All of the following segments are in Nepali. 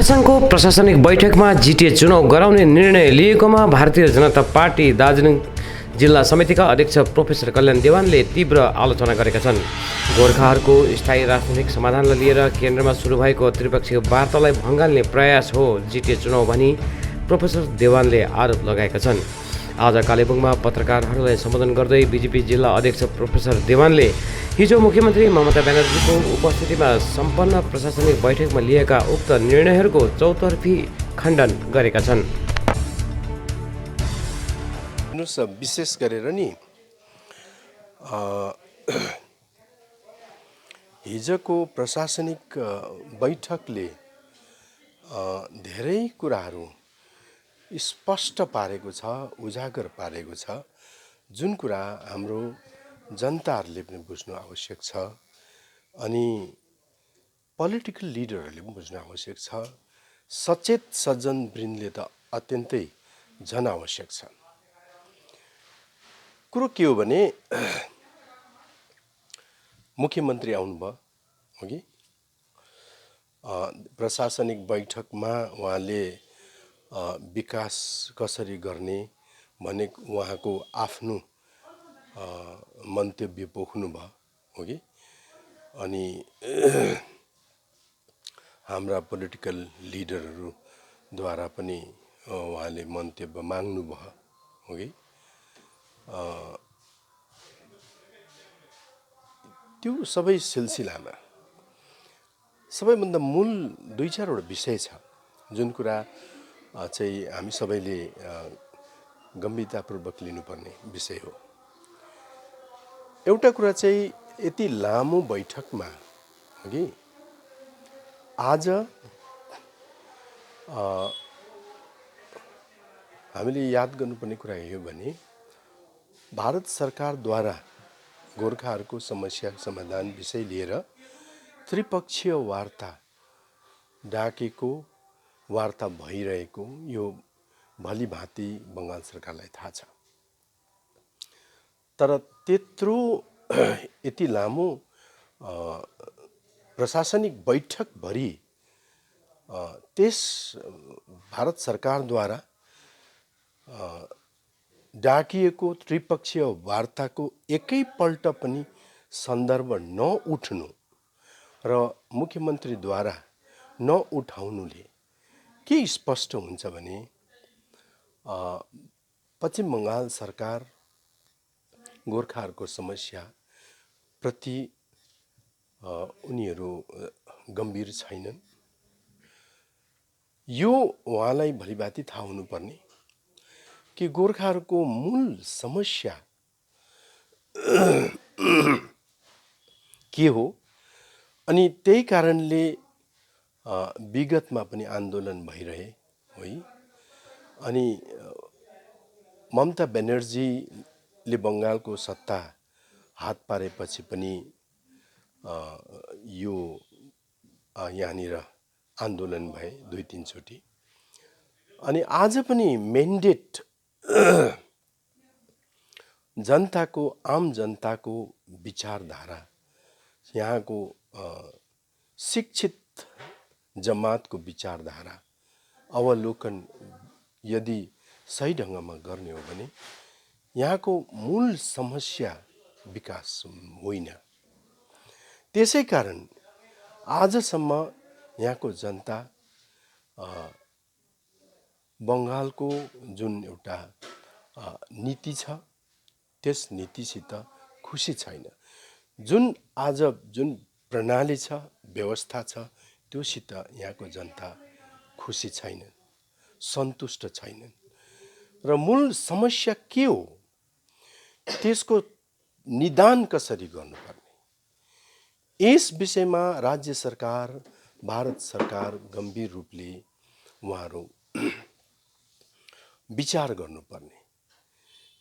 गोर्खासङ्घको प्रशासनिक बैठकमा जिटिए चुनाव गराउने निर्णय लिएकोमा भारतीय जनता पार्टी दार्जिलिङ जिल्ला समितिका अध्यक्ष प्रोफेसर कल्याण देवानले तीव्र आलोचना गरेका छन्। गोर्खाहरूको स्थायी राजनैतिक समाधानलाई लिएर केन्द्रमा सुरु भएको त्रिपक्षीय वार्तालाई भङ्गाल्ने प्रयास हो जिटिए चुनाव भनी प्रोफेसर देवानले आरोप लगाएका छन्। आज कालेबुङमा पत्रकारहरूलाई सम्बोधन गर्दै बिजेपी जिल्ला अध्यक्ष प्रोफेसर देवानले हिजो मुख्यमन्त्री ममता ब्यानर्जीको उपस्थितिमा सम्पन्न प्रशासनिक बैठकमा लिएका उक्त निर्णयहरूको चौतर्फी खण्डन गरेका छन्। विशेष गरेर नि हिजोको प्रशासनिक बैठकले धेरै कुराहरू स्पष्ट पारेको छ, उजागर पारेको छ, जुन कुरा हाम्रो जनताहरूले पनि बुझ्नु आवश्यक छ अनि पोलिटिकल लिडरहरूले पनि बुझ्नु आवश्यक छ। सचेत सज्जन वृन्दले त अत्यन्तै झन आवश्यक छ। कुरो के हो भने मुख्यमन्त्री आउनुभयो अघि प्रशासनिक बैठकमा उहाँले विकास कसरी गर्ने भन्ने उहाँको आफ्नो मन्तव्य पोख्नुभयो हो कि। अनि हाम्रा पोलिटिकल लिडरहरूद्वारा पनि उहाँले मन्तव्य माग्नुभयो हो कि। त्यो सबै सिलसिलामा सबैभन्दा मूल दुई चारवटा विषय छ जुन कुरा चाहिँ हामी सबैले गम्भीरतापूर्वक लिनुपर्ने विषय हो। एउटा कुरा चाहिँ यति लामो बैठकमा कि आज हामीले याद गर्नुपर्ने कुरा यो भने भारत सरकारद्वारा गोर्खाहरूको समस्या समाधान विषय लिएर त्रिपक्षीय वार्ता डाकेको वार्ता भइरहेको यो भलीभाँति बङ्गाल सरकारलाई थाहा छ। तर त्यत्रो यति लामो प्रशासनिक बैठकभरि त्यस भारत सरकारद्वारा डाकिएको त्रिपक्षीय वार्ताको एकैपल्ट पनि सन्दर्भ नउठ्नु र मुख्यमन्त्रीद्वारा नउठाउनुले के स्पष्ट हुन्छ भने पश्चिम बङ्गाल सरकार गोर्खाहरूको समस्या प्रति उनीहरू गम्भीर छैनन्। यो उहाँलाई भलीभाँति थाहा हुनुपर्ने कि गोर्खाहरूको मूल समस्या के हो। अनि त्यही कारणले विगतमा पनि आन्दोलन भइरहे है। अनि ममता ब्यानर्जीले बङ्गालको सत्ता हात पारेपछि पनि यो यहाँनिर आन्दोलन भए दुई तीन चोटि। अनि आज पनि मेन्डेट जनताको आम जनताको विचारधारा यहाँको शिक्षित जमातको विचारधारा अवलोकन यदि सही ढङ्गमा गर्ने हो भने यहाँको मूल समस्या विकास होइन। त्यसै कारण आजसम्म यहाँको जनता बङ्गालको जुन एउटा नीति छ त्यस नीतिसित खुसी छैन। जुन आज जुन प्रणाली छ व्यवस्था छ त्योसित यहाँको जनता खुसी छैनन्, सन्तुष्ट छैनन्। र मूल समस्या के हो त्यसको निदान कसरी गर्नुपर्ने यस विषयमा राज्य सरकार भारत सरकार गम्भीर रूपले उहाँहरू विचार गर्नुपर्ने।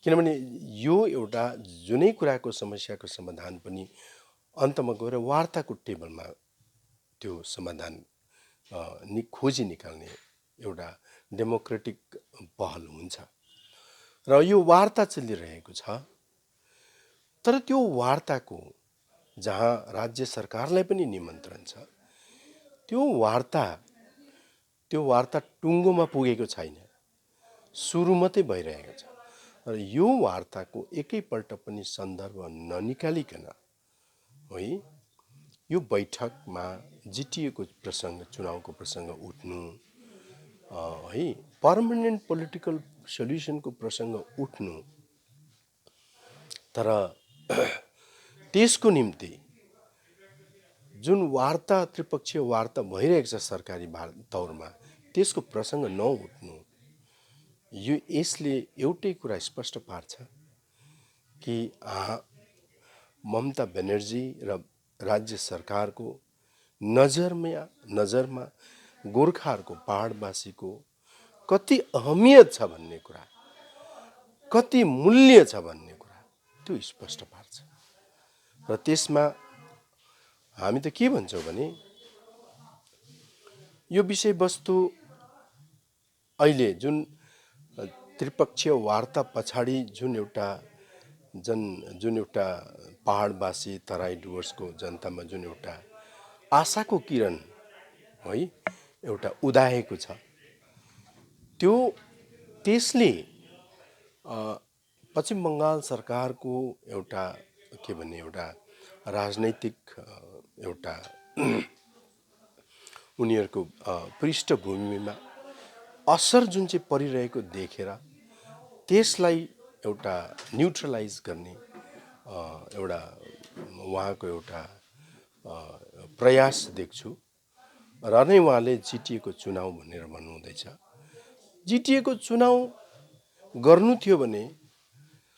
किनभने यो एउटा जुनै कुराको समस्याको समाधान पनि अन्तमा गएर वार्ताको टेबलमा त्यो समाधान खोजी निकाल्ने एउटा डेमोक्रेटिक पहल हुन्छ र यो वार्ता चलिरहेको छ। तर त्यो वार्ताको जहाँ राज्य सरकारलाई पनि निमन्त्रण छ त्यो वार्ता त्यो वार्ता टुङ्गोमा पुगेको छैन, सुरु मात्रै भइरहेको छ। र यो वार्ताको एकैपल्ट पनि सन्दर्भ ननिकालिकन है यो बैठकमा जिटिएको प्रसङ्ग, चुनावको प्रसङ्ग उठ्नु, है पर्मानेन्ट पोलिटिकल सल्युसनको प्रसङ्ग उठ्नु, तर त्यसको निम्ति जुन वार्ता, त्रिपक्षीय वार्ता भइरहेको छ सरकारी तौरमा, त्यसको प्रसङ्ग नउठ्नु, यसले एउटै कुरा स्पष्ट पार्छ कि ममता ब्यानर्जी र राज्य सरकारको नजरमा गोर्खाहरूको, पहाडवासीको कति अहमियत छ भन्ने कुरा, कति मूल्य छ भन्ने कुरा त्यो स्पष्ट पार्छ। र त्यसमा हामी त के भन्छौँ भने यो विषयवस्तु अहिले जुन त्रिपक्षीय वार्ता पछाडि जुन एउटा पहाडवासी, तराई डुवर्सको जनतामा जुन एउटा आशाको किरण है एउटा उदाएको छ, त्यसले पश्चिम बङ्गाल सरकारको एउटा के भन्ने एउटा राजनैतिक एउटा उनीहरूको पृष्ठभूमिमा असर जुन चाहिँ परिरहेको देखेर त्यसलाई एउटा न्युट्रलाइज गर्ने एउटा उहाँको एउटा प्रयास देख्छु। र नै उहाँले जिटिएको चुनाव भनेर भन्नुहुँदैछ। जिटिएको चुनाव गर्नु थियो भने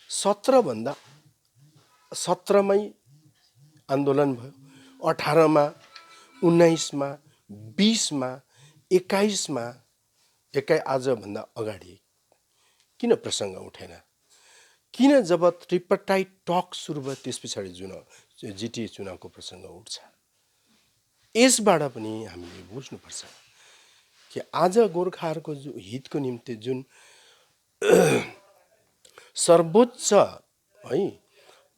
17मै आन्दोलन भयो, 18मा, 19मा, 20मा, 21मा, आजभन्दा अगाडि किन प्रसङ्ग उठेन? किन जब ट्रिपटाइट टक सुरु भयो त्यस पछाडि जिटिए चुनावको प्रसङ्ग उठ्छ? यसबाट पनि हामीले बुझ्नुपर्छ कि आज गोर्खाहरूको हितको निम्ति जुन सर्वोच्च है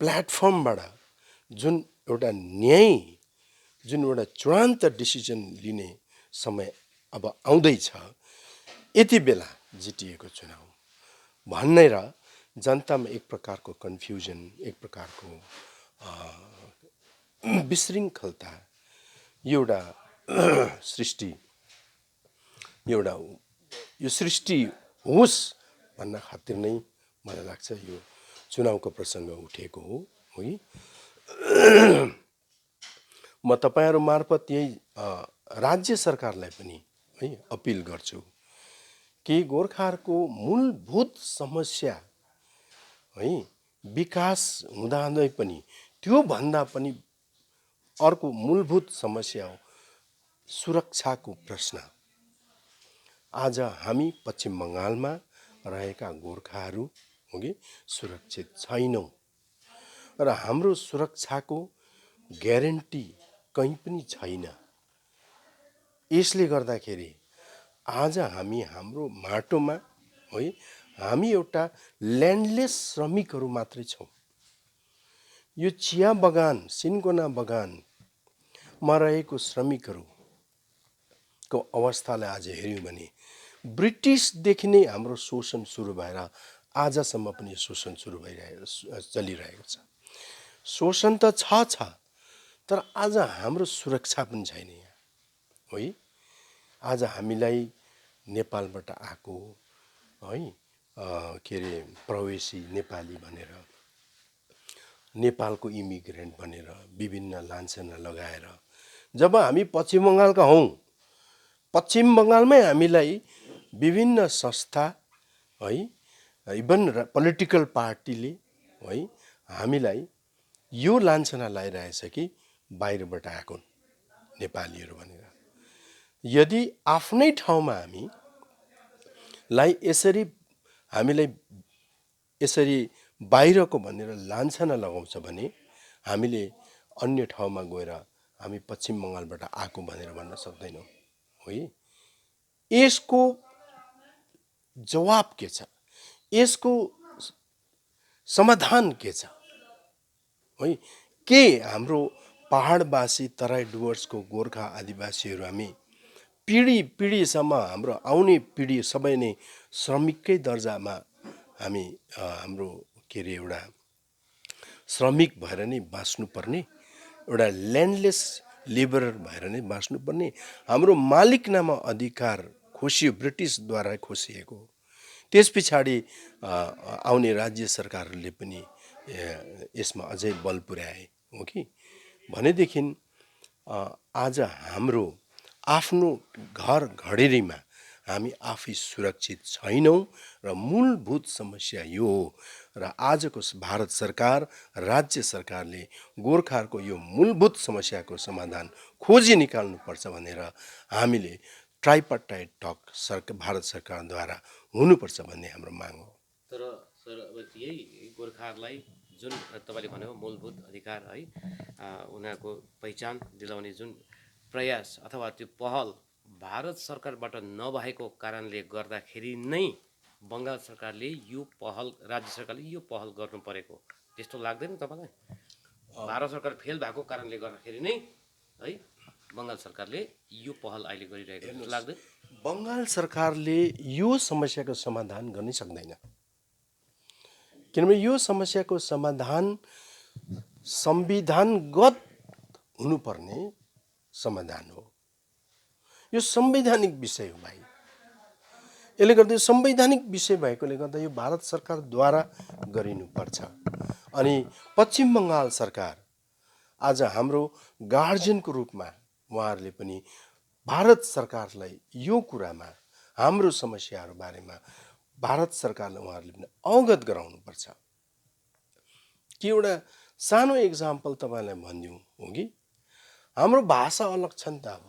प्लेटफर्मबाट जुन एउटा न्याय, जुन एउटा चूडान्त डिसिजन लिने समय अब आउँदैछ, यति बेला जिटिएको चुनाव भन्ने र जनतामा एक प्रकारको कन्फ्युजन, एक प्रकारको विशृङ्खलता एउटा सृष्टि यो सृष्टि होस् भन्न खातिर नै मलाई लाग्छ यो चुनावको प्रसङ्ग उठेको हो है। म तपाईहरु मार्फत यही राज्य सरकारलाई पनि है अपिल गर्छु कि गोर्खाहरूको मूलभूत समस्या है विकास हुँदाहुँदै पनि त्यो भन्दा पनि अर्को मूलभूत समस्या हो सुरक्षाको प्रश्न। आज हामी पश्चिम बङ्गालमा रहेका गोर्खाहरू सुरक्षित छैनौं र हाम्रो सुरक्षाको ग्यारेन्टी कहीँ पनि छैन। यसले गर्दाखेरि आज हामी हाम्रो माटोमा है हामी एउटा ल्यान्डलेस श्रमिकहरू मात्रै छौं। यो चिया बगान, सिन्कोना बगानमा रहेको श्रमिकहरूको अवस्थालाई आज हेर्यौं भने ब्रिटिसदेखि नै हाम्रो शोषण सुरु भएर आजसम्म पनि शोषण सुरु चलिरहेको छ। शोषण त छ तर आज हाम्रो सुरक्षा पनि छैन यहाँ है। आज हामीलाई नेपालबाट आएको है के रे प्रवेशी नेपाली भनेर, नेपालको इमिग्रेन्ट भनेर विभिन्न लान्छना लगाएर जब हामी पश्चिम बङ्गालका हौं, पश्चिम बङ्गालमै हामीलाई विभिन्न संस्था है इभन पोलिटिकल पार्टीले है हामीलाई यो लान्छना लगाइरहेछ कि बाहिरबाट आएको नेपालीहरू भनेर। यदि आफ्नै ठाउँमा हामीलाई यसरी बाहिरको भनेर लान्छना लगाउँछ भने हामीले अन्य ठाउँमा गएर हामी पश्चिम बङ्गालबाट आएको भनेर भन्न सक्दैनौं है। यसको जवाब के छ? यसको समाधान के छ है? के हाम्रो पहाडवासी, तराई डुवर्सको गोर्खा आदिवासीहरू हामी पिढीसम्म हाम्रो आउने पिढी सबै नै श्रमिककै दर्जामा हामी हाम्रो के अरे एउटा श्रमिक भएर नै बाँच्नुपर्ने, एउटा ल्यान्डलेस लेबरर भएर नै बाँच्नुपर्ने, हाम्रो मालिकनामा अधिकार खोसियो, ब्रिटिसद्वारा खोसिएको। त्यस पछाडि आउने राज्य सरकारहरूले पनि यसमा अझै बल पुर्याए हो कि भनेदेखि आज हाम्रो आफ्नो घर घडेरीमा हामी आफै सुरक्षित छैनौँ र मूलभूत समस्या यो हो। र आजको भारत सरकार, राज्य सरकारले गोर्खाहरूको यो मूलभूत समस्याको समाधान खोजी निकाल्नुपर्छ भनेर हामीले ट्राइपार्टाइट टक भारत सरकारद्वारा हुनुपर्छ भन्ने हाम्रो माग हो। तर सर अब यही गोर्खाहरूलाई जुन तपाईँले भन्नुभयो मूलभूत अधिकार है, उनीहरूको पहिचान दिलाउने जुन प्रयास अथवा त्यो पहल भारत सरकारबाट नभएको कारणले गर्दाखेरि नै बङ्गाल सरकारले यो पहल, राज्य सरकारले यो पहल गर्नु परेको त्यस्तो लाग्दैन तपाईँलाई? भारत सरकार फेल भएको कारणले गर्दाखेरि नै है बङ्गाल सरकारले यो पहल अहिले गरिरहेको जस्तो लाग्दैन? बङ्गाल सरकारले यो समस्याको समाधान गर्नै सक्दैन, किनभने यो समस्याको समाधान संविधानगत हुनुपर्ने समाधान हो। यो संवैधानिक विषय हो भाइ। यसले गर्दा संवैधानिक विषय भएकोले गर्दा यो भारत सरकारद्वारा गरिनुपर्छ। अनि पश्चिम बङ्गाल सरकार आज हाम्रो गार्जियनको रूपमा उहाँहरूले पनि भारत सरकारलाई यो कुरामा, हाम्रो समस्याहरू बारेमा भारत सरकारलाई उहाँहरूले पनि अवगत गराउनुपर्छ। कि एउटा सानो एक्जाम्पल तपाईँलाई भनिदिउँ हो कि हाम्रो भाषा अलग छ नि त, अब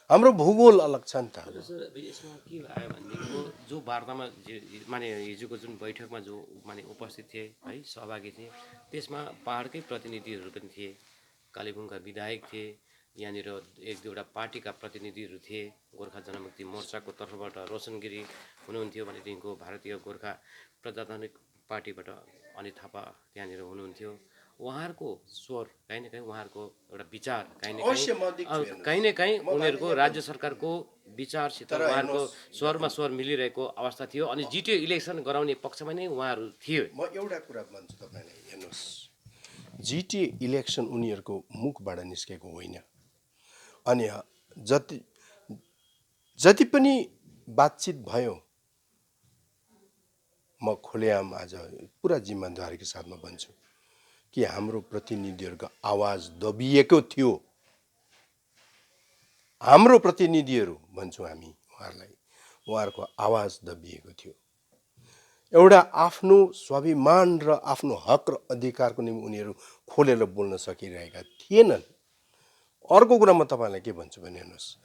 हाम्रो भूगोल अलग छ नि त। सर यसमा के आयो भनेदेखिको जो वार्तामा माने हिजोको जुन बैठकमा जो माने उपस्थित थिए है, सहभागी थिए, त्यसमा पहाडकै प्रतिनिधिहरू पनि थिए, कालेबुङका विधायक थिए, यहाँनिर एक दुईवटा पार्टीका प्रतिनिधिहरू थिए, गोर्खा जनमुक्ति मोर्चाको तर्फबाट रोशन गिरी हुनुहुन्थ्यो, भनेदेखिको भारतीय गोर्खा प्रजातान्त्रिक पार्टीबाट अनित थापा त्यहाँनिर हुनुहुन्थ्यो। उहाँहरूको स्वर कहीँ न कहीँ, उहाँहरूको एउटा विचार कहीँ न कहीँ उनीहरूको राज्य सरकारको विचारसित उहाँहरूको स्वरमा स्वर मिलिरहेको अवस्था थियो। अनि जिटिए इलेक्सन गराउने पक्षमा नै उहाँहरू थियो। म एउटा कुरा भन्छु तपाईँलाई, हेर्नुहोस्, जिटिए इलेक्सन उनीहरूको मुखबाट निस्केको होइन। अनि जति पनि बातचित भयो, म खुलेआम आज पुरा जिम्मेदारीको साथमा भन्छु कि हाम्रो प्रतिनिधिहरूको आवाज दबिएको थियो। हाम्रो प्रतिनिधिहरू भन्छौँ हामी उहाँहरूलाई, उहाँहरूको आवाज दबिएको थियो। एउटा आफ्नो स्वाभिमान र आफ्नो हक र अधिकारको निम्ति उनीहरू खोलेर बोल्न सकिरहेका थिएनन्। अर्को कुरा म तपाईँलाई के भन्छु भने हेर्नुहोस्,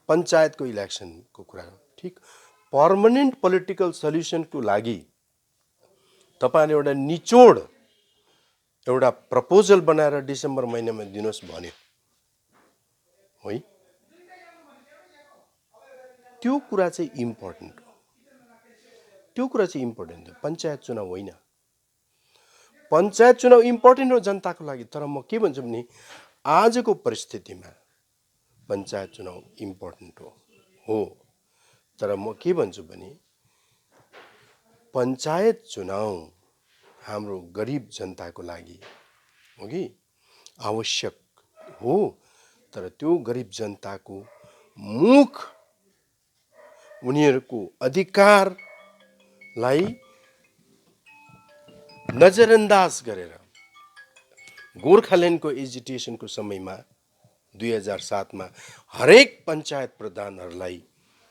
पञ्चायतको इलेक्सनको कुरा ठिक, पर्मनेन्ट पोलिटिकल सल्युसनको लागि तपाईँले एउटा निचोड एउटा प्रपोजल बनाएर डिसेम्बर महिनामा दिनुहोस् भन्यो है, त्यो कुरा चाहिँ इम्पोर्टेन्ट हो। त्यो कुरा चाहिँ इम्पोर्टेन्ट हो, पञ्चायत चुनाव होइन। पञ्चायत चुनाव इम्पोर्टेन्ट हो जनताको लागि, तर म के भन्छु भने आजको परिस्थितिमा पञ्चायत चुनाव इम्पोर्टेन्ट हो। तर म के भन्छु भने पञ्चायत चुनाव हाम्रो गरिब जनताको लागि हो कि आवश्यक हो, तर त्यो गरिब जनताको मुख, उनीहरूको अधिकारलाई नजरअन्दाज गरेर गोर्खाल्यान्डको एजिटेसनको समयमा 2007 मा हरेक पञ्चायत प्रधानहरूलाई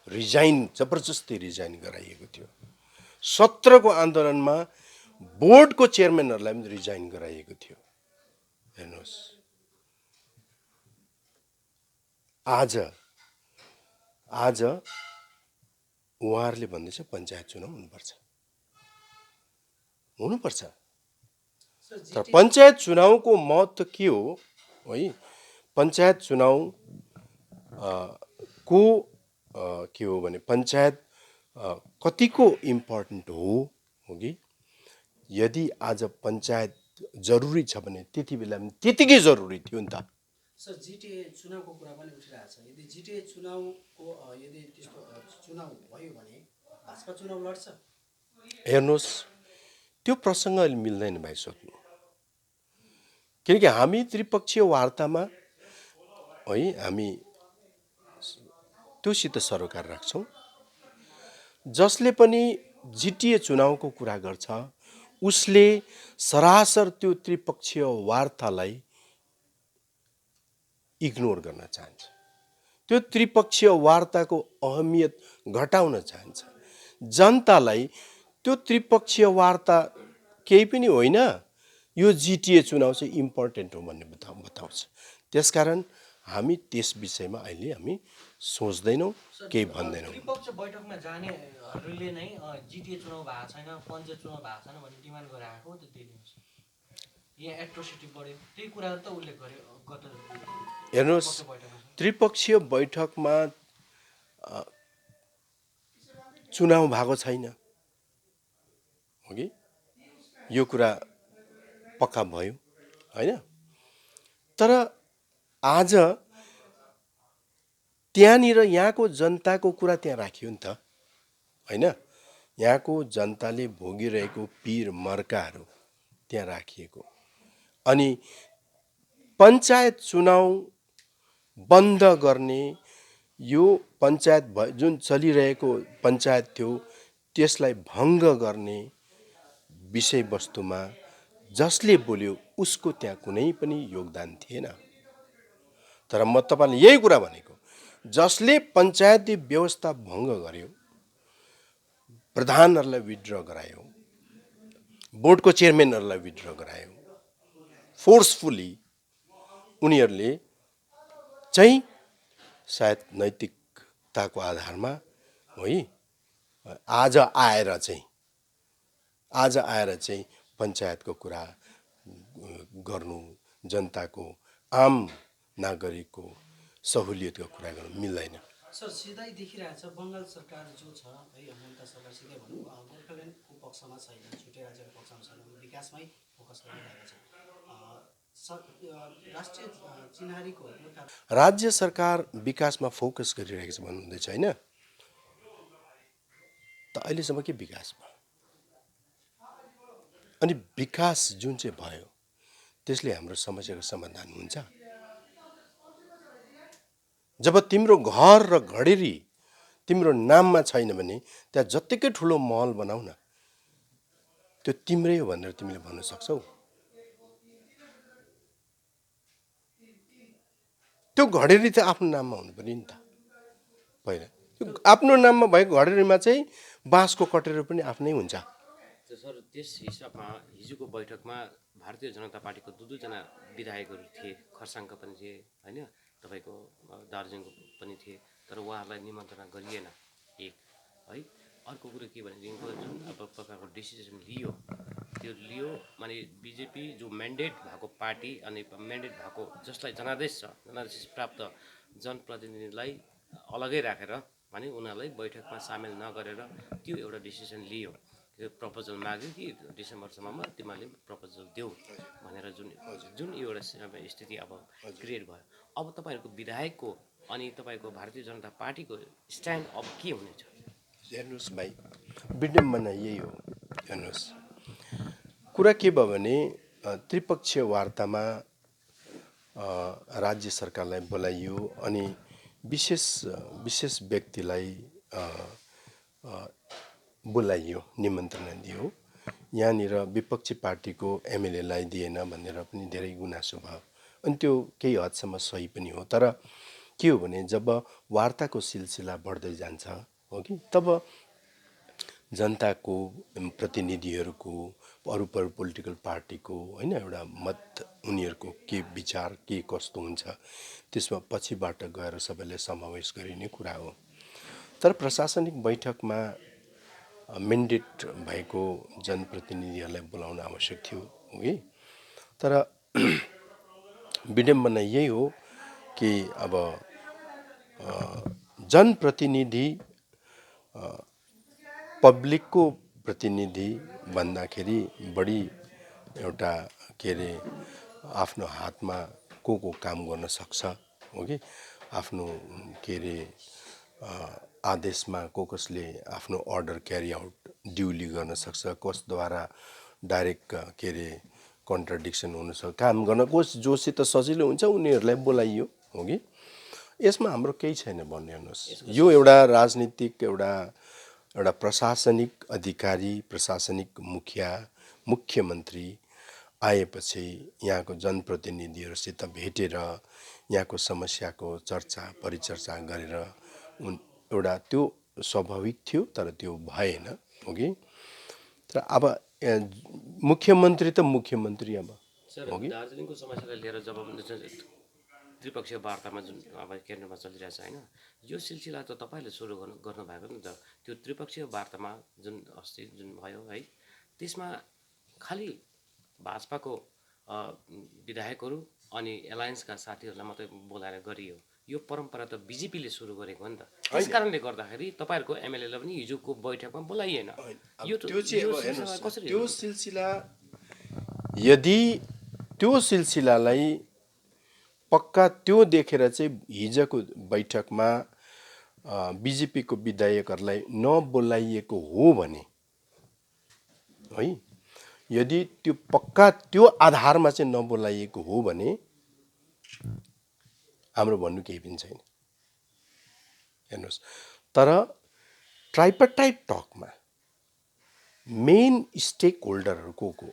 रिजाइन, जबरजस्ती रिजाइन गराइएको थियो। 17 को आन्दोलनमा बोर्डको चेयरम्यानहरूलाई पनि रिजाइन गराइएको थियो। हेर्नुहोस्, आज उहाँहरूले भन्दैछ पञ्चायत चुनाव हुनुपर्छ। तर पञ्चायत चुनावको महत्त्व के हो है, पञ्चायत चुनाव को के हो भने पञ्चायत कतिको इम्पोर्टेन्ट हो कि यदि आज पञ्चायत जरुरी छ भने त्यति बेला पनि त्यतिकै जरुरी थियो नि त। सर जिटिए चुनावको कुरा पनि उठिरहेको छ। यदि जिटिए चुनावको यदि त्यस्तो चुनाव भयो भने भाजपा चुनाव लड्छ? हेर्नुहोस्, त्यो प्रसङ्ग अहिले मिल्दैन भाइ सोध्नु, किनकि हामी त्रिपक्षीय वार्तामा है हामी त्योसित सरोकार राख्छौँ। जसले पनि जिटिए चुनावको कुरा गर्छ उसले सरासर त्यो त्रिपक्षीय वार्तालाई इग्नोर गर्न चाहन्छ, त्यो त्रिपक्षीय वार्ताको अहमियत घटाउन चाहन्छ। जनतालाई त्यो त्रिपक्षीय वार्ता केही पनि होइन, यो जिटिए चुनाव चाहिँ इम्पोर्टेन्ट हो भन्ने बताउँछ। त्यसकारण हामी त्यस विषयमा अहिले हामी सोच्दैनौँ, केही भन्दैनौँ। त्रिपक्ष बैठकमा जानेहरूले नै जिटिए चुनाव भएको छैन, पञ्चायत चुनाव भएको छैन भन्ने डिमान्ड गरिरहेको हो। त्यही दिनुहोस्, यहाँ एट्रोसिटी बढ्यो, त्यही कुराहरू त उल्लेख गर्यो गत हेर्नुहोस्, त्रिपक्षीय बैठकमा चुनाव भएको छैन हो कि यो कुरा पक्का भयो होइन। तर आज त्यहाँनिर यहाँको जनताको कुरा त्यहाँ राखियो नि त होइन। यहाँको जनताले भोगिरहेको पीर मर्काहरू त्यहाँ राखिएको, अनि पञ्चायत चुनाव बन्द गर्ने यो पञ्चायत जुन चलिरहेको पञ्चायत थियो त्यसलाई भङ्ग गर्ने विषयवस्तुमा जसले बोल्यो उसको त्यहाँ कुनै पनि योगदान थिएन। तर म तपाईँलाई यही कुरा भनेको, जसले पञ्चायती व्यवस्था भङ्ग गर्यो, प्रधानहरूलाई विथड्र गरायो, बोर्डको चेयरम्यानहरूलाई विथड्र गरायो फोर्सफुली, उनीहरूले चाहिँ सायद नैतिकताको आधारमा है आज आएर चाहिँ पञ्चायतको कुरा गर्नु, जनताको आम नागरिकको सहुलियतको कुरा गर्नु मिल्दैन। सर सिधै देखिरहेछ बङ्गाल सरकार जो छ है, ममता सरकार सिधै भनौँ गोर्खाल्यान्डको पक्षमा छैन, छुट्टै राज्यको पक्षमा छैन, विकासमै फोकस गरिरहेको छ। राष्ट्रिय चिन्हारीको राज्य सरकार विकासमा फोकस गरिरहेको छ भन्नुहुँदैछ होइन। त अहिलेसम्म के विकास भयो? अनि विकास जुन चाहिँ भयो त्यसले हाम्रो समस्याको समाधान हुन्छ? जब तिम्रो घर र घडेरी तिम्रो नाममा छैन भने त्यहाँ जत्तिकै ठुलो महल बनाऊ न, त्यो तिम्रै हो भनेर तिमीले भन्न सक्छौ? त्यो घडेरी त आफ्नो नाममा हुनु पर्यो नि त। पहिला त्यो आफ्नो नाममा भएको घडेरीमा चाहिँ बाँसको कटेरो पनि आफ्नै हुन्छ। सर त्यस हिसाबमा हिजोको बैठकमा भारतीय जनता पार्टीको दुईजना विधायकहरू थिए, खरसाङका पनि थिए होइन, तपाईँको दार्जिलिङको पनि थिए, तर उहाँहरूलाई निमन्त्रणा गरिएन एक है। अर्को कुरो के भनेदेखिको जुन अब प्रकारको डिसिजन लियो त्यो लियो माने बिजेपी जो म्यान्डेट भएको पार्टी अनि म्यान्डेट भएको जसलाई जनादेश छ, जनादेश प्राप्त जनप्रतिनिधिलाई अलगै राखेर माने उनीहरूलाई बैठकमा सामेल नगरेर त्यो एउटा डिसिजन लियो, त्यो प्रपोजल माग्यो कि डिसेम्बरसम्ममा तिमीहरूले प्रपोजल देऊ भनेर जुन एउटा स्थिति अब क्रिएट भयो। अब तपाईँहरूको विधायकको अनि तपाईँको भारतीय जनता पार्टीको स्ट्यान्ड अब के हुनेछ? हेर्नुहोस् भाइ, विडम्बना यही हो। हेर्नुहोस्, कुरा के भयो भने त्रिपक्षीय वार्तामा राज्य सरकारलाई बोलाइयो अनि विशेष व्यक्तिलाई बोलाइयो, निमन्त्रणा दियो। यहाँनिर विपक्षी पार्टीको एमएलएलाई दिएन भनेर पनि धेरै गुनासो भयो, अनि त्यो केही हदसम्म सही पनि हो। तर के हो भने जब वार्ताको सिलसिला बढ्दै जान्छ हो कि तब जनताको प्रतिनिधिहरूको अरू पोलिटिकल पार्टीको होइन एउटा मत, उनीहरूको के विचार के कस्तो हुन्छ त्यसमा पछिबाट गएर सबैले समावेश गरिने कुरा हो। तर प्रशासनिक बैठकमा म्यान्डेट भएको जनप्रतिनिधिहरूलाई बोलाउन आवश्यक थियो हो कि। तर विडम्बना यही हो कि अब जनप्रतिनिधि पब्लिकको प्रतिनिधि भन्दाखेरि बढी एउटा के अरे आफ्नो हातमा को काम गर्न सक्छ हो कि आफ्नो के अरे आदेशमा कसले आफ्नो अर्डर क्यारी आउट ड्युली गर्न सक्छ, कसद्वारा डाइरेक्ट के अरे कन्ट्राडिक्सन हुनसक्छ, काम गर्न जोसित सजिलो हुन्छ उनीहरूलाई बोलाइयो हो कि। यसमा हाम्रो केही छैन भन्ने हेर्नुहोस्, यो एउटा राजनीतिक एउटा प्रशासनिक अधिकारी, प्रशासनिक मुखिया, मुख्यमन्त्री आएपछि यहाँको जनप्रतिनिधिहरूसित भेटेर यहाँको समस्याको चर्चा परिचर्चा गरेर एउटा त्यो स्वाभाविक थियो, तर त्यो भएन हो कि। तर अब मुख्यमन्त्री त मुख्यमन्त्री अब सर दार्जिलिङको समस्यालाई लिएर जब त्रिपक्षीय वार्तामा जुन अब केन्द्रमा चलिरहेछ होइन, यो सिलसिला त तपाईँले सुरु गर्नुभएको नि त। त्यो त्रिपक्षीय वार्तामा जुन अस्ति जुन भयो है, त्यसमा खालि भाजपाको विधायकहरू अनि एलायन्सका साथीहरूलाई मात्रै बोलाएर गरियो। यो परम्परा त बिजेपीले सुरु गरेको हो नि त। त्यस कारणले गर्दाखेरि तपाईँहरूको एमएलएलाई पनि हिजोको बैठकमा बोलाइएन। यो कसरी त्यो सिलसिला, यदि त्यो सिलसिलालाई पक्का त्यो देखेर चाहिँ हिजोको बैठकमा बिजेपीको विधायकहरूलाई नबोलाइएको हो भने है, यदि त्यो पक्का त्यो आधारमा चाहिँ नबोलाइएको हो भने हाम्रो भन्नु केही पनि छैन हेर्नुहोस्। तर ट्राइपार्टाइट टकमा मेन स्टेक होल्डरहरू को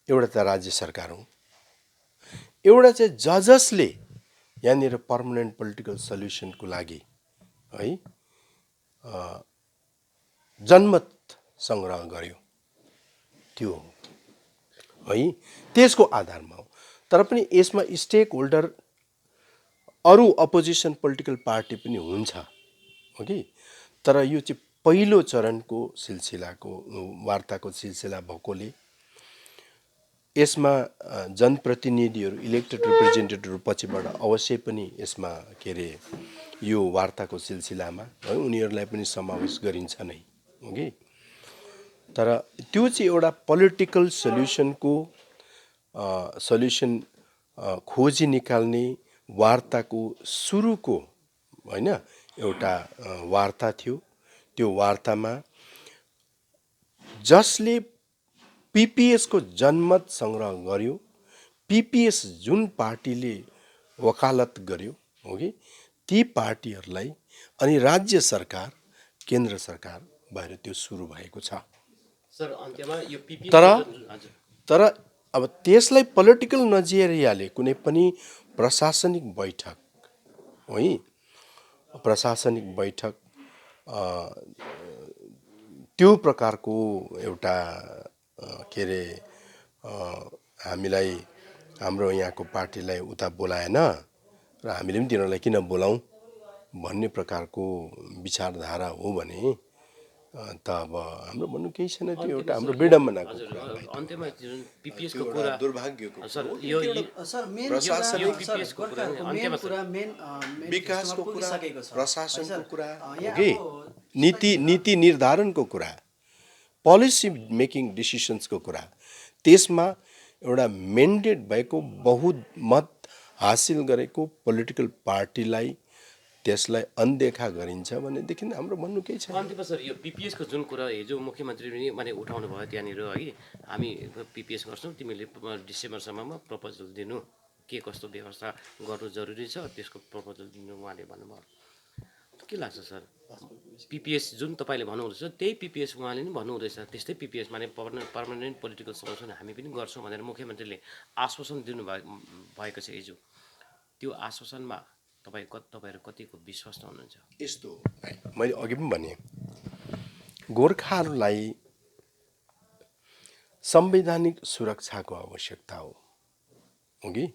एउटा त राज्य सरकार हो, एउटा चाहिँ जजसले यहाँनिर पर्मनेन्ट पोलिटिकल सल्युसनको लागि है जनमत सङ्ग्रह गर्यो त्यो हो है, त्यसको आधारमा हो। तर पनि यसमा स्टेक होल्डर अरू अपोजिसन पोलिटिकल पार्टी पनि हुन्छ हो कि। तर यो चाहिँ पहिलो चरणको सिलसिलाको वार्ताको सिलसिला भएकोले यसमा जनप्रतिनिधिहरू इलेक्टेड रिप्रेजेन्टेटिभहरू पछिबाट अवश्य पनि यसमा के अरे यो वार्ताको सिलसिलामा है उनीहरूलाई पनि समावेश गरिन्छ नै हो कि। तर त्यो चाहिँ एउटा पोलिटिकल सल्युसनको सल्युसन खोजी निकाल्ने वार्ताको सुरुको होइन एउटा वार्ता थियो। त्यो वार्तामा जसले पिपिएसको जनमत सङ्ग्रह गर्यो, पिपिएस जुन पार्टीले वकालत गर्यो हो कि, ती पार्टीहरूलाई अनि राज्य सरकार केन्द्र सरकार भएर त्यो सुरु भएको छ। सर अन्त्यमा यो तर अब त्यसलाई पोलिटिकल नजरियाले कुनै पनि प्रशासनिक बैठक है, प्रशासनिक बैठक त्यो प्रकारको एउटा के अरे हामीलाई हाम्रो यहाँको पार्टीलाई उता बोलाएन र हामीले पनि तिनीहरूलाई किन बोलाउँ भन्ने प्रकारको विचारधारा हो भने त अब हाम्रो भन्नु केही छैन। त्यो एउटा हाम्रो विडम्बनाको कुरा हो। अन्त्यमा जुन पिपिएसको कुरा दुर्भाग्यको सर यो सर मेन विकासको कुरा, प्रशासनको कुरा हो कि नीति निर्धारणको कुरा, पोलिसी मेकिङ डिसिसन्सको कुरा, त्यसमा एउटा मेन्डेट भएको बहुमत हासिल गरेको पोलिटिकल पार्टीलाई त्यसलाई अनदेखा गरिन्छ भनेदेखि हाम्रो भन्नु केही छैन। अन्त्यमा सर यो पिपिएसको जुन कुरा हिजो मुख्यमन्त्रीले पनि उठाउनु भयो त्यहाँनिर है, हामी पिपिएस गर्छौँ, तिमीले डिसेम्बरसम्ममा प्रपोजल दिनु, के कस्तो व्यवस्था गर्नु जरुरी छ त्यसको प्रपोजल दिनु उहाँले भन्नुभयो। के लाग्छ सर, पिपिएस जुन तपाईँले भन्नुहुँदैछ त्यही पिपिएस उहाँले नि भन्नुहुँदैछ, त्यस्तै पिपिएस माने पर्मानेन्ट पोलिटिकल सल्युसन हामी पनि गर्छौँ भनेर मुख्यमन्त्रीले आश्वासन दिनुभएको छ हिजो। त्यो आश्वासनमा तपाईँहरू कतिको विश्वास हुनुहुन्छ? यस्तो मैले अघि पनि भने गोर्खाहरूलाई संवैधानिक सुरक्षाको आवश्यकता हो कि।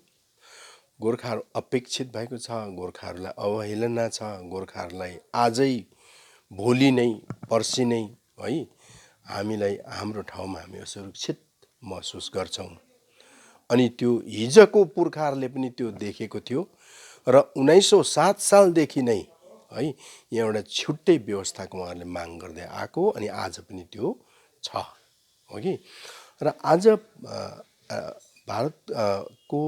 गोर्खाहरू अपेक्षित भएको छ, गोर्खाहरूलाई अवहेलना छ, गोर्खाहरूलाई आजै भोलि नै पर्सि नै है हामीलाई हाम्रो ठाउँमा हामी असुरक्षित महसुस गर्छौँ। अनि त्यो हिजोको पुर्खाहरूले पनि त्यो देखेको थियो र 1907 सालदेखि नै है यहाँ एउटा छुट्टै व्यवस्थाको उहाँहरूले माग गर्दै आएको अनि आज पनि त्यो छ हो कि। र आज भारतको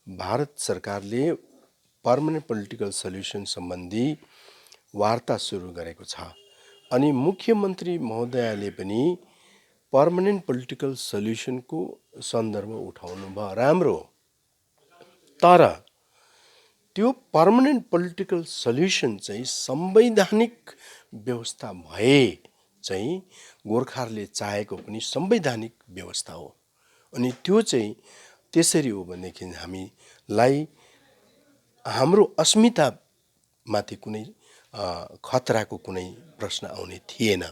भारत सरकारले पर्मनेन्ट पोलिटिकल सल्युसन सम्बन्धी वार्ता सुरु गरेको छ अनि मुख्यमन्त्री महोदयले पनि पर्मनेन्ट पोलिटिकल सल्युसनको सन्दर्भ उठाउनु भयो, राम्रो हो। तर त्यो पर्मनेन्ट पोलिटिकल सल्युसन चाहिँ संवैधानिक व्यवस्था भए चाहिँ गोर्खाहरूले चाहेको पनि संवैधानिक व्यवस्था हो अनि त्यो चाहिँ त्यसरी हो भनेदेखि हामीलाई हाम्रो अस्मितामाथि कुनै खतराको कुनै प्रश्न आउने थिएन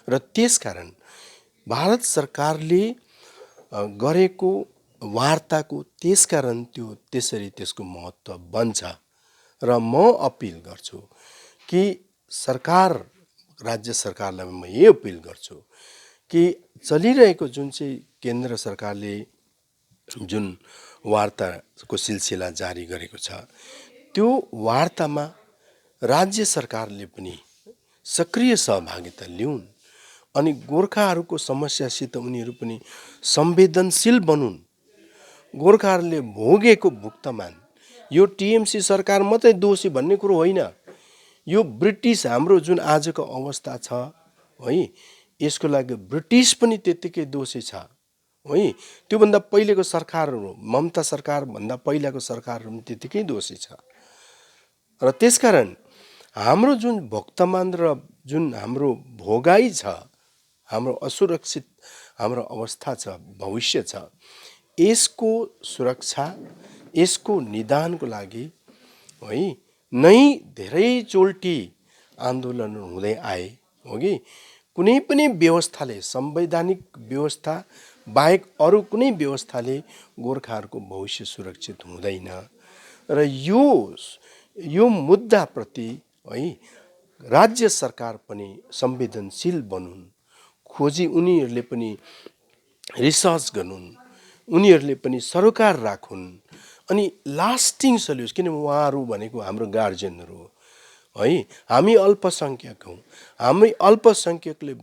र त्यसकारण भारत सरकारले गरेको वार्ताको त्यसकारण त्यो त्यसरी त्यसको महत्त्व बन्छ र म अपिल गर्छु कि सरकार, राज्य सरकारलाई म यही अपिल गर्छु कि चलिरहेको जुन चाहिँ केन्द्र सरकारले जुन वार्ताको सिलसिला जारी गरेको छ त्यो वार्तामा राज्य सरकारले पनि सक्रिय सहभागिता लिउन् अनि गोर्खाहरूको समस्यासित उनीहरू पनि संवेदनशील बनुन्। गोर्खाहरूले भोगेको भुक्तमान यो टिएमसी सरकार मात्रै दोषी भन्ने कुरो होइन, यो ब्रिटिस हाम्रो जुन आजको अवस्था छ है यसको लागि ब्रिटिस पनि त्यत्तिकै दोषी छ है। त्योभन्दा पहिलेको सरकारहरू, ममता सरकार भन्दा पहिलाको सरकारहरू पनि त्यत्तिकै दोषी छ र त्यसकारण हाम्रो जुन भुक्तमान र जुन हाम्रो भोगाई छ, हाम्रो असुरक्षित हाम्रो अवस्था छ, भविष्य छ, यसको सुरक्षा, यसको निदानको लागि है नै धेरैचोटि आन्दोलनहरू हुँदै आए हो कि कुनै पनि व्यवस्थाले, संवैधानिक व्यवस्था बाहेक अरू कुनै व्यवस्थाले गोर्खाहरूको भविष्य सुरक्षित हुँदैन र यो मुद्दाप्रति है राज्य सरकार पनि संवेदनशील बनुन्, खोजी उनीहरूले पनि रिसर्च गरून्, उनीहरूले पनि सरोकार राखुन् अनि लास्टिङ सल्युसन, किन उहाँहरू भनेको हाम्रो गार्जियनहरू हो है, हामी अल्पसंख्यक हौँ, हामी अल्पसंख्यकले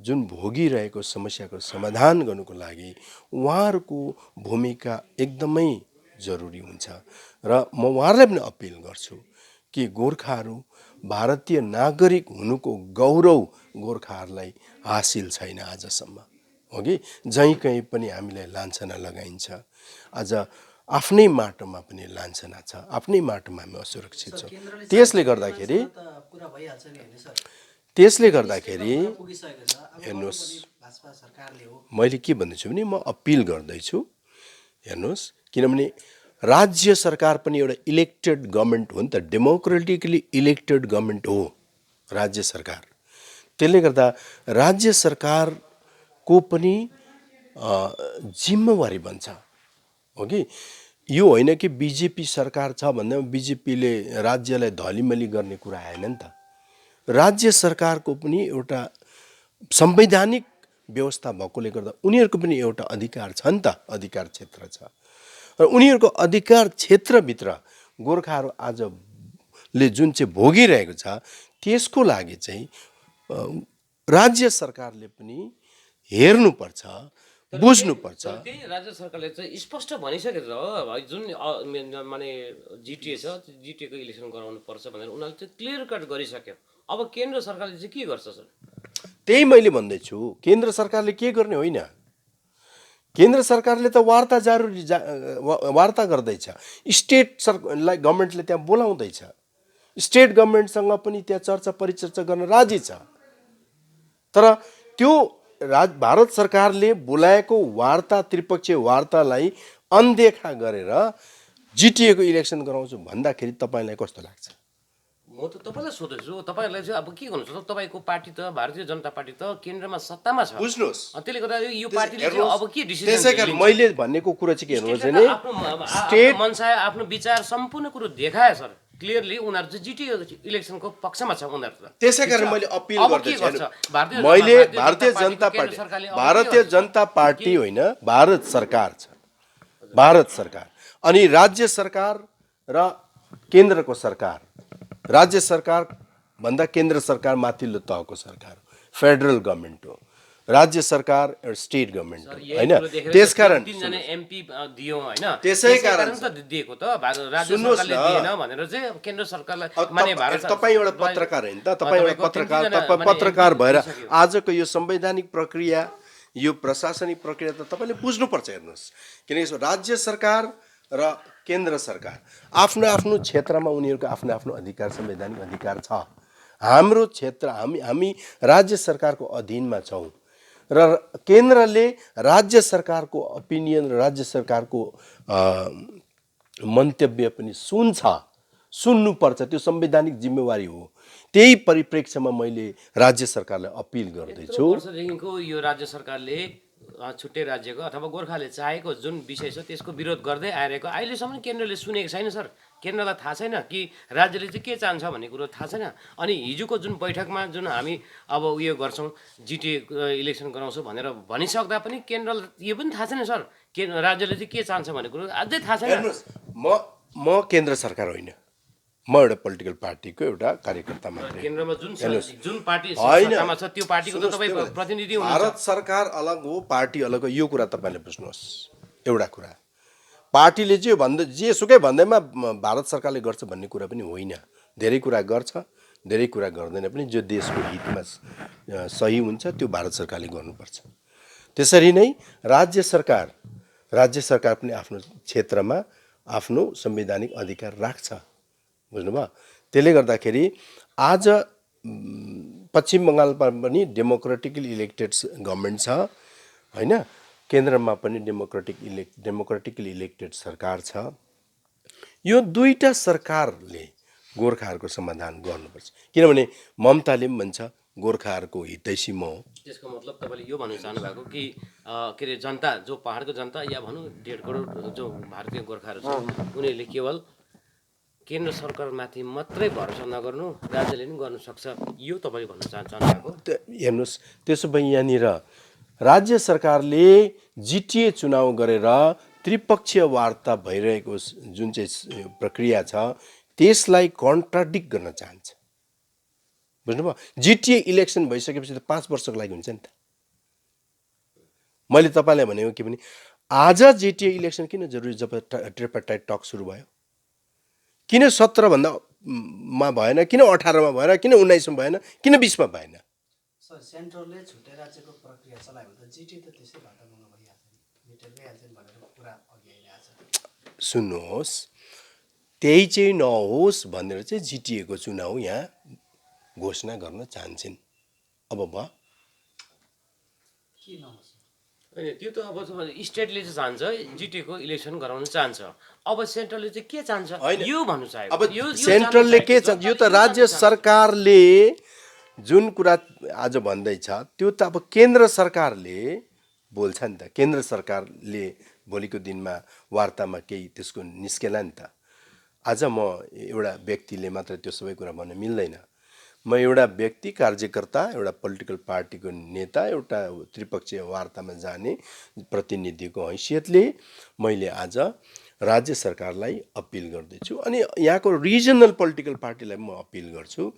जुन भोगिरहेको समस्याको समाधान गर्नुको लागि उहाँहरूको भूमिका एकदमै जरुरी हुन्छ र म उहाँहरूलाई पनि अपिल गर्छु कि गोर्खाहरू भारतीय नागरिक हुनुको गौरव गोर्खाहरूलाई हासिल छैन आजसम्म हो कि जहीँ कहीँ पनि हामीलाई लान्छना लगाइन्छ, आज आफ्नै माटोमा पनि लान्छना छ, आफ्नै माटोमा हामी असुरक्षित छौँ। त्यसले गर्दाखेरि हेर्नुहोस्, मैले के भन्दैछु भने म अपिल गर्दैछु, हेर्नुहोस्, किनभने राज्य सरकार पनि एउटा इलेक्टेड गभर्मेन्ट हो नि त, डेमोक्रेटिकली इलेक्टेड गभर्मेन्ट हो राज्य सरकार। त्यसले गर्दा राज्य सरकारको पनि जिम्मेवारी बन्छ हो कि यो होइन कि बिजेपी सरकार छ भन्दा बिजेपीले राज्यलाई धलिमली गर्ने कुरा आएन नि त। राज्य सरकारको पनि एउटा संवैधानिक व्यवस्था भएकोले गर्दा उनीहरूको पनि एउटा अधिकार छ नि त, अधिकार क्षेत्र छ र उनीहरूको अधिकार क्षेत्रभित्र गोर्खाहरू आजले जुन चाहिँ भोगिरहेको छ त्यसको लागि चाहिँ राज्य सरकारले पनि हेर्नुपर्छ, बुझ्नुपर्छ। त्यही राज्य सरकारले चाहिँ स्पष्ट भनिसकेको छ हो, जुन माने जिटिए छ, जिटिएको इलेक्सन गराउनु पर्छ भनेर उनीहरूले चाहिँ क्लियर कट गरिसक्यो। अब केन्द्र सरकारले चाहिँ के गर्छ सर? त्यही मैले भन्दैछु, केन्द्र सरकारले के गर्ने होइन, केन्द्र सरकारले त वार्ता गर्दैछ, स्टेट गभर्मेन्टले त्यहाँ बोलाउँदैछ, स्टेट गभर्मेन्टसँग पनि त्यहाँ चर्चा परिचर्चा गर्न राजी छ। तर त्यो भारत सरकारले बोलाएको वार्ता, त्रिपक्षीय वार्तालाई अनदेखा गरेर जिटिएको इलेक्सन गराउँछु भन्दाखेरि तपाईँलाई कस्तो लाग्छ? म त तपाईँलाई सोध्दैछु, तपाईँहरूलाई चाहिँ अब के गर्नुहुन्छ? तपाईँको पार्टी त भारतीय जनता पार्टी त केन्द्रमा सत्तामा छ, बुझ्नुहोस्। त्यसले गर्दा यो पार्टीले चाहिँ अब के डिसिजन त्यसैकारण मैले भनेको कुरा चाहिँ के हेर्नुहोस् भने स्टेट मनसा आफ्नो विचार सम्पूर्ण कुरो देखाए सर, क्लियरली उनीहरू चाहिँ जिटिए इलेक्सनको पक्षमा छ उनीहरू त। त्यसैकारण मैले अपिल गर्दैछु, मैले भारतीय जनता पार्टी होइन, भारत सरकार छ, भारत सरकार अनि राज्य सरकार र केन्द्रको सरकार, राज्य सरकार भन्दा केन्द्र सरकार माथिल्लो तहको सरकार फेडरल गभर्मेन्ट हो राज्य सरकार एउटा स्टेट गभर्मेन्ट सर, हो यही होइन कुरो देखेर त्यसकारण 3जना MP दियो होइन त्यसै कारण त दिएको त राज्य सुन्नुहोस् सरकारले न। दिएन भनेर चाहिँ केन्द्र सरकारलाई अब माने भारत तपाईँ एउटा पत्रकार होइन त तपाईँ एउटा तपाईँको पत्रकार 3जना तपाईँ माने पत्रकार MP भएर दिइसक्यो। आजको यो संवैधानिक प्रक्रिया यो प्रशासनिक प्रक्रिया त तपाईँले बुझ्नुपर्छ। हेर्नुहोस्, किनकि राज्य सरकार र केन्द्र सरकार आफ्नो आफ्नो क्षेत्रमा उनीहरूको आफ्नो आफ्नो अधिकार संवैधानिक अधिकार छ। हाम्रो क्षेत्र हामी राज्य सरकारको अधीनमा छौँ र केन्द्रले राज्य सरकारको ओपिनियन र राज्य सरकारको मन्तव्य पनि सुन्नुपर्छ, त्यो संवैधानिक जिम्मेवारी हो। त्यही परिप्रेक्ष्यमा मैले राज्य सरकारलाई अपिल गर्दैछु। वर्षदेखिको यो राज्य सरकारले छुट्टै राज्यको अथवा गोर्खाले चाहेको जुन विषय छ त्यसको विरोध गर्दै आइरहेको अहिलेसम्म केन्द्रले सुनेको छैन सर। केन्द्रलाई थाहा छैन कि राज्यले चाहिँ के चाहन्छ भन्ने कुरो थाहा छैन। अनि हिजोको जुन बैठकमा जुन हामी अब उयो गर्छौँ जिटिए इलेक्सन गराउँछौँ भनेर भनिसक्दा पनि केन्द्रलाई यो पनि थाहा छैन सर, राज्यले चाहिँ के चाहन्छ भन्ने कुरो अझै थाहा छैन। हेर्नुहोस्, म केन्द्र सरकार होइन, म एउटा पोलिटिकल पार्टीको एउटा कार्यकर्ता मात्रै। केन्द्रमा जुन पार्टी होइन, सत्तामा छ त्यो पार्टीको त तपाईँ प्रतिनिधि हुनुहुन्छ। भारत सरकार अलग हो, पार्टी अलग हो, यो कुरा तपाईँले बुझ्नुहोस्। एउटा कुरा पार्टीले जे भन्दै जेसुकै भन्दैमा भारत सरकारले गर्छ भन्ने कुरा पनि होइन। धेरै कुरा गर्छ, धेरै कुरा गर्दैन पनि। जो देशको हितमा सही हुन्छ त्यो भारत सरकारले गर्नुपर्छ। त्यसरी नै राज्य सरकार पनि आफ्नो क्षेत्रमा आफ्नो संवैधानिक अधिकार राख्छ, बुझ्नुभयो। त्यसले गर्दाखेरि आज पश्चिम बङ्गालमा पनि डेमोक्रेटिकली इलेक्टेड गभर्मेन्ट छ होइन, केन्द्रमा पनि डेमोक्रेटिकली इलेक्टेड सरकार छ। यो दुईटा सरकारले गोर्खाहरूको समाधान गर्नुपर्छ, किनभने ममताले पनि भन्छ गोर्खाहरूको हितैषी म हो। त्यसको मतलब तपाईँले यो भन्नु चाहनु भएको कि के अरे जनता जो पहाडको जनता या भनौँ 1.5 करोड जो भारतीय गोर्खाहरू छ उनीहरूले केवल केन्द्र सरकारमाथि मात्रै भरोसा नगर्नु, राज्यले पनि गर्नु सक्छ, यो तपाईँले भन्नु चाहनु भएको। हेर्नुहोस्, त्यसो भए यहाँनिर राज्य सरकारले जिटिए चुनाव गरेर त्रिपक्षीय वार्ता भइरहेको जुन चाहिँ प्रक्रिया छ त्यसलाई कन्ट्राडिक्ट गर्न चाहन्छ, बुझ्नुभयो। जिटिए इलेक्सन भइसकेपछि त 5 वर्षको लागि हुन्छ नि त। मैले तपाईँलाई भनेको के भने आज जिटिए इलेक्सन किन जरुरी? जब ट्रिपार्टाइट टक सुरु भयो, किन 17 भन्दा मा भएन, किन 18 मा भएन, किन 19 मा भएन, किन 20 मा भएन? सर, सेन्ट्रलले छुट्टै राज्यको प्रक्रिया चलायो भने त जिटिए त त्यसै वातावरणमा भइहाल्छ नि, मेटेर गइहाल्छ नि भनेर कुरा अघि आइरहेको छ। सुन्नुहोस्, त्यही चाहिँ नहोस् भनेर चाहिँ जिटिएको चुनाव यहाँ घोषणा गर्न चाहन्छन्। अब भयो के नहोस् होइन, त्यो त अब स्टेटले चाहिँ चाहन्छ जिटिएको इलेक्सन गराउन चाहन्छ, अब सेन्ट्रलले चाहिँ के चाहन्छ यो भन्नु चाहेको। अब सेन्ट्रलले के चाहन्छ यो त राज्य सरकारले जुन कुरा आज भन्दैछ त्यो त अब केन्द्र सरकारले बोल्छ नि त। केन्द्र सरकारले भोलिको दिनमा वार्तामा केही त्यसको निस्केला नि त। आज म एउटा व्यक्तिले मात्र त्यो सबै कुरा भन्न मिल्दैन। म एउटा व्यक्ति, कार्यकर्ता, एउटा पोलिटिकल पार्टीको नेता, एउटा त्रिपक्षीय वार्तामा जाने प्रतिनिधिको हैसियतले मैले आज राज्य सरकारलाई अपिल गर्दैछु। अनि यहाँको रिजनल पोलिटिकल पार्टीलाई म अपिल गर्छु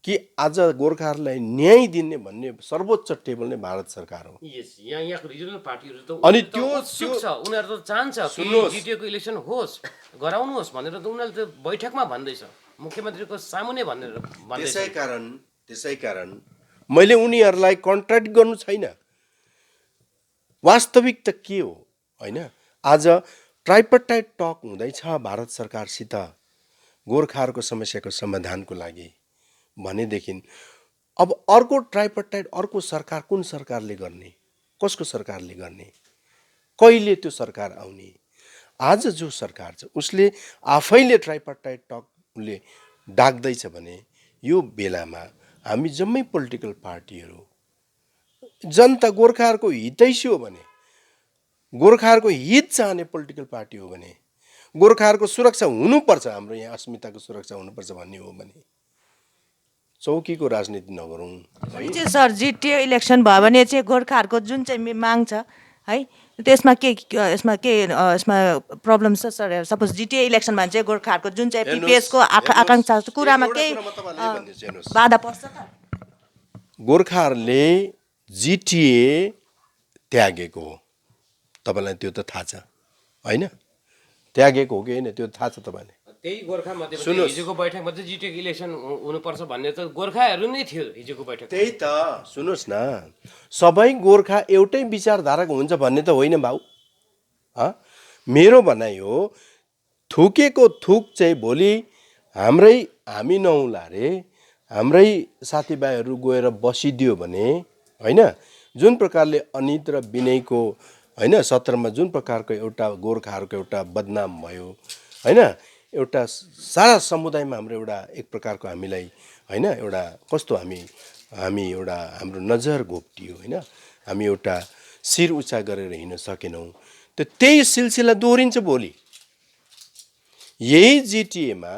कि आज गोर्खाहरूलाई न्याय दिने भन्ने सर्वोच्च टेबल नै भारत सरकार हो। यहाँको रिजनल पार्टीहरू त अनि त्यो छ, उनीहरू त चाहन्छ कि जिटिएको इलेक्सन होस्, गराउनुहोस् भनेर त उनीहरूले त बैठकमा भन्दैछ, मुख्यमन्त्रीको सामुने भनेर भन्दैछ। त्यसै कारण मैले उनीहरूलाई कन्ट्राक्ट गर्नु छैन। वास्तविक त के हो होइन, आज ट्राइपार्टाइट टक हुँदैछ भारत सरकारसित गोर्खाहरूको समस्याको समाधानको लागि भनेदेखि अब अर्को ट्राइपार्टाइट अर्को सरकार कुन सरकारले गर्ने, कसको सरकारले गर्ने, कहिले त्यो सरकार आउने? आज जो सरकार छ उसले आफैले ट्राइपार्टाइट टकले डाक्दैछ भने यो बेलामा हामी जम्मै पोलिटिकल पार्टीहरू जनता गोर्खाहरूको हितैषी हो भने, गोर्खाहरूको हित चाहने पोलिटिकल पार्टी हो भने, गोर्खाहरूको सुरक्षा हुनुपर्छ, हाम्रो यहाँ अस्मिताको सुरक्षा हुनुपर्छ भन्ने हो भने चौकीको राजनीति नगरौँ। चाहिँ सर जिटिए इलेक्सन भयो भने चाहिँ गोर्खाहरूको जुन चाहिँ माग छ है त्यसमा यसमा प्रब्लम छ सर? सपोज जिटिए इलेक्सन भने चाहिँ गोर्खाहरूको जुन चाहिँ पिपिएसको आकाङ्क्षा छ कुरामा केही बाधा पर्छ त? गोर्खाहरूले जिटिए त्यागेको हो। तपाईँलाई त्यो त थाहा छ होइन? त्यागेको हो कि होइन त्यो थाहा छ तपाईँलाई? त्यही गोर्खा मध्ये सुन्नुहोस्। हिजोको बैठकमा चाहिँ जिटिएको इलेक्सन हुनुपर्छ भन्ने त गोर्खाहरू नै थियो हिजोको बैठक। त्यही त सुन्नुहोस् न, सबै गोर्खा एउटै विचारधाराको हुन्छ भन्ने त होइन भाउ। मेरो भनाइ हो थुकेको थुक चाहिँ भोलि हामी नहुला रे, हाम्रै साथीभाइहरू गएर बसिदियो भने होइन, जुन प्रकारले अनित र विनयको होइन सत्रमा जुन प्रकारको एउटा गोर्खाहरूको एउटा बदनाम भयो होइन, एउटा सारा समुदायमा हाम्रो एउटा एक प्रकारको हामीलाई होइन एउटा कस्तो हामी एउटा हाम्रो नजर घोप्टियो होइन, हामी एउटा शिर उच्चा गरेर हिँड्न सकेनौँ। त्यही सिलसिला दोहोरिन्छ भोलि। यही जिटिएमा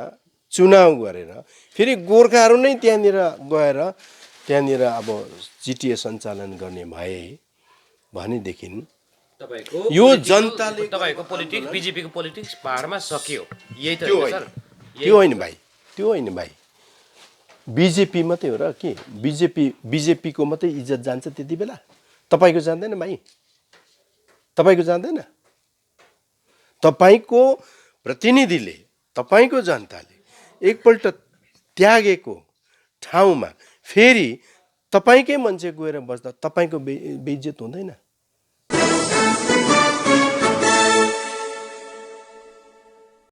चुनाव गरेर फेरि गोर्खाहरू नै त्यहाँनिर गएर त्यहाँनिर अब जिटिए सञ्चालन गर्ने भए भनेदेखि यो जनताले तपाईँको पोलिटिक्स बिजेपीको पोलिटिक्स पाहाडमा सकियो, यही त त्यो हो होइन, सर। त्यो होइन भाइ, त्यो होइन भाइ। बिजेपी मात्रै हो र के? बिजेपीको मात्रै इज्जत जान्छ त्यति बेला? तपाईँको जान्दैन भाइ? तपाईँको जान्दैन? तपाईँको प्रतिनिधिले, तपाईँको जनताले एकपल्ट त्यागेको ठाउँमा फेरि तपाईँकै मान्छे गएर बस्दा तपाईँको बेइज्जत हुँदैन?